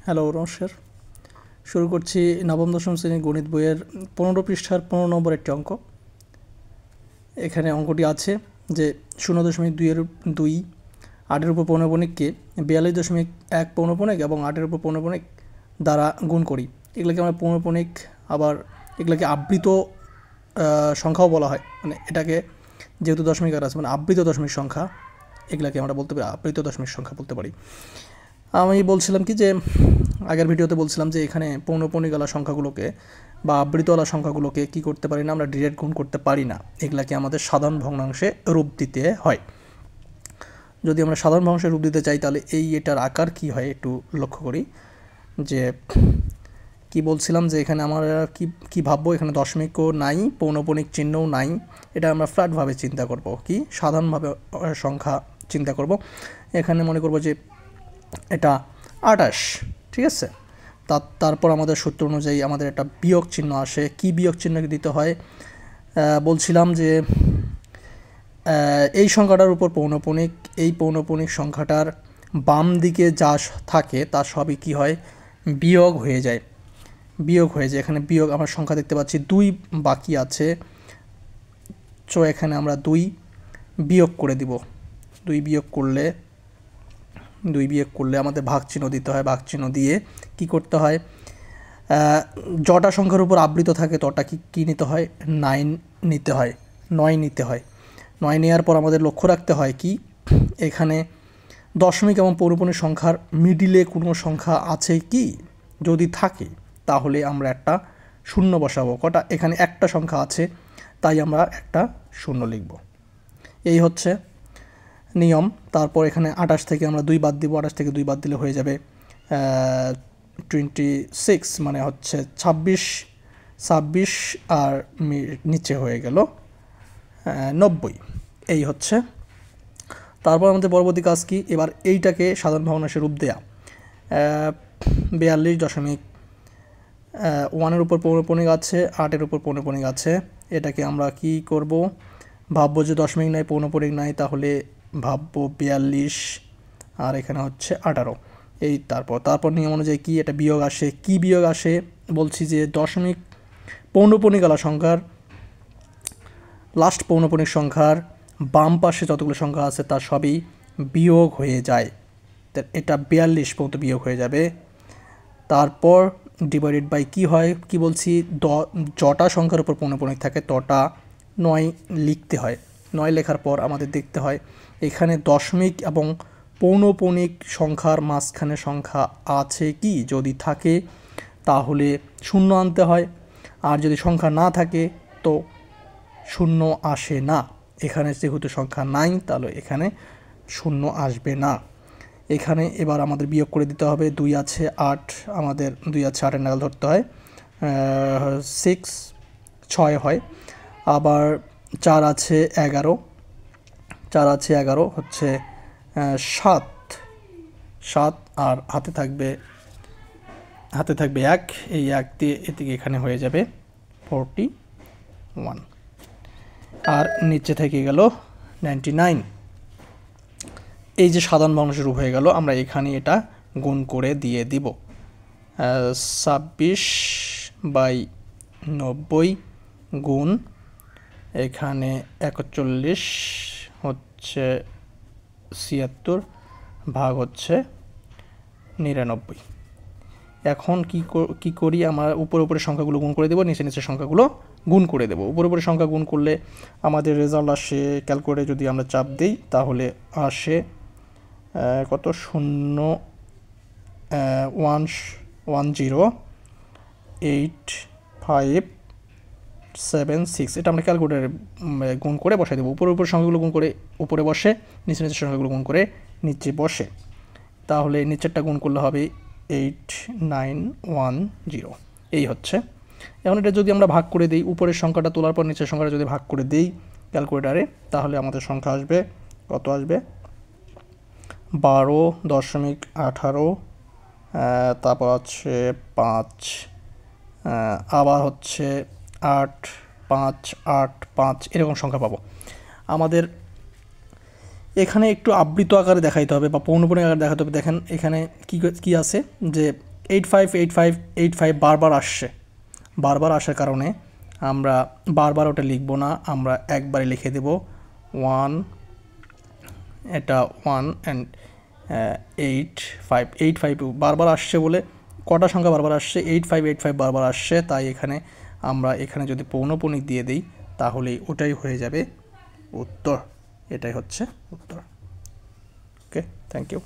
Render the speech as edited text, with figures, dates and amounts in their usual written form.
Hello নমস্কার। শুরু করছি নবম দশম শ্রেণীর গণিত বইয়ের 15 পৃষ্ঠার 15 নম্বর একটি অঙ্ক। এখানে অঙ্কটি আছে যে 0.2 8-এর উপর পৌনঃপুনিককে 42.1 পৌনঃপুনিক এবং 8-এর উপর পৌনঃপুনিক দ্বারা গুণ করি। এগুলোকে আমরা পৌনঃপুনিক, আবার এগুলোকে আবৃত সংখ্যাও বলা হয়। মানে এটাকে যেহেতু দশমিক আর আছে, মানে আবৃত দশমিক সংখ্যা, এগুলাকে আমরা বলতে পারি আবৃত দশমিক সংখ্যা বলতে পারি। আমি বলছিলাম কি যে আগের ভিডিওতে বলছিলাম যে এখানে পৌনঃপুনিকওয়ালা সংখ্যাগুলোকে বা আবৃতওয়ালা সংখ্যাগুলোকে কি করতে পারি না, আমরা ডিরেক্ট গুণ করতে পারি না। এগুলাকে আমাদের সাধারণ ভগ্নাংশে রূপ দিতে হয়। যদি আমরা সাধারণ ভগ্নাংশে রূপ দিতে চাই তাহলে এটার আকার কি হয় একটু লক্ষ্য করি। যে কি বলছিলাম যে এখানে আমরা কি ভাববো, এখানে দশমিকও নাই, পৌনঃপুনিক চিহ্নও নাই। এটা আমরা ফ্ল্যাটভাবে চিন্তা করব, কি সাধারণভাবে সংখ্যা চিন্তা করব। এখানে মনে করব যে এটা 28, ঠিক আছে। তারপর আমাদের সূত্র অনুযায়ী আমাদের একটা বিয়োগ চিহ্ন আসে। কি বিয়োগ চিহ্ন দিতে হয় বলছিলাম যে এই সংখ্যাটার উপর পৌনঃপুনিক, এই পৌনঃপুনিক সংখ্যাটার বাম দিকে যা থাকে তা সবই কি হয়, বিয়োগ হয়ে যায়। এখানে বিয়োগ আমরা সংখ্যা দেখতে পাচ্ছি 2 বাকি আছে, তো এখানে আমরা 2 বিয়োগ করে দিব। 2 বিয়োগ করলে আমাদের ভাগ চিহ্ন দিতে হয়। ভাগ চিহ্ন দিয়ে কি করতে হয়, যটা সংখ্যার উপর আবৃত থাকে তটা কি নিতে হয়, 9 নিতে হয়। 9 নেওয়ার পর আমাদের লক্ষ্য রাখতে হয় কি, এখানে দশমিক এবং পৌনঃপুনিক সংখ্যার মিডিলে কোনো সংখ্যা আছে কি, যদি থাকে তাহলে আমরা একটা শূন্য বসাবো। কটা, এখানে একটা সংখ্যা আছে, তাই আমরা একটা শূন্য লিখব। এই হচ্ছে নিয়ম। তারপর এখানে 28 থেকে আমরা 2 বাদ দিব। 28 থেকে 2 বাদ দিলে হয়ে যাবে 26, মানে হচ্ছে 26 আর নিচে হয়ে গেল 90। এই হচ্ছে। তারপর আমাদের পরবর্তী কাজ কি, এবার এইটাকে সাধারণ ভগ্নাংশে রূপ দেয়া। 42.1-এর উপর পৌনঃপুনিক আছে, 8-এর উপর পৌনঃপুনিক আছে। এটাকে আমরা কি করব, ভাববো যে দশমিক নাই, পৌনঃপুনিক নাই, তাহলে ভাববো 42 আর এখানে হচ্ছে 18। এই তারপর নিয়ম অনুযায়ী কি এটা বিয়োগ আসে। কি বিয়োগ আসে বলছি যে দশমিক পৌনঃপুনিকওয়ালা সংখ্যার লাস্ট পৌনঃপুনিক সংখ্যার বাম পাশে যতগুলো সংখ্যা আছে তা সবই বিয়োগ হয়ে যায়। এটা 42 পর্যন্ত বিয়োগ হয়ে যাবে। তারপর ডিভাইডেড বাই কি হয়, কি বলছি, যটা সংখ্যার উপর পৌনঃপুনিক থাকে তটা 9 লিখতে হয়। 9 লেখার পর আমাদের দেখতে হয় এখানে দশমিক এবং পৌনঃপুনিক সংখ্যার মাঝখানে সংখ্যা আছে কি, যদি থাকে তাহলে শূন্য আনতে হয়, আর যদি সংখ্যা না থাকে তো শূন্য আসে না। এখানে যেহেতু সংখ্যা নাই তাহলে এখানে শূন্য আসবে না। এখানে এবার আমাদের বিয়োগ করে দিতে হবে। 2 আছে 8, আমাদের 2 আছে 8-এর নাগাল ধরতে হয়, 6 হয়। আবার 4 আছে 11 হচ্ছে 7 আর হাতে থাকবে 1। এই 1 দিয়ে এদিকে এখানে হয়ে যাবে 41, আর নিচে থেকে গেল 99। এই যে সাধারণ ভগ্নাংশের রূপ হয়ে গেল, আমরা এখানে এটা গুণ করে দিয়ে দিব। 26/90 গুণ এখানে 41 হচ্ছে 76 ভাগ হচ্ছে 99। এখন কি করি, আমরা উপরে সংখ্যাগুলো গুণ করে দেবো, নিচে সংখ্যাগুলো গুণ করে দেবো। উপরে সংখ্যা গুণ করলে আমাদের রেজাল্ট আসে, ক্যালকুলেটরে যদি আমরা চাপ দিই তাহলে আসে কত, 0.108576। এটা আমরা ক্যালকুলেটরে গুণ করে বসাই দেবো। উপরে সংখ্যাগুলো গুণ করে উপরে বসে, নিচে সংখ্যাগুলো গুণ করে নিচে বসে। তাহলে নিচেরটা গুণ করলে হবে 8910। এই হচ্ছে। এখন এটা যদি আমরা ভাগ করে দিই, উপরের সংখ্যাটা তোলার পর নিচের সংখ্যাটা যদি ভাগ করে দিই ক্যালকুলেটারে, তাহলে আমাদের সংখ্যা আসবে কত, আসবে 12.18, তারপর হচ্ছে 5, আবার হচ্ছে 8, 5, 8, 5, এরকম সংখ্যা পাবো। আমাদের এখানে একটু আবৃত আকারে দেখাইতে হবে বা পৌনঃপুনিক আকারে দেখাতে হবে। দেখেন এখানে কি আছে যে 858585 বারবার আসছে, বারবার আসার কারণে আমরা বারবার ওটা লিখব না, আমরা একবারে লিখে দেব 1, এটা 1 অ্যান্ড 85 বারবার আসছে বলে, কটা সংখ্যা বারবার আসছে, 8585 বারবার আসছে, তাই এখানে আমরা এখানে যদি পৌনঃপুনিক দিয়ে দিই তাহলেই ওটাই হয়ে যাবে উত্তর। এটাই হচ্ছে উত্তর। ওকে, থ্যাংক ইউ।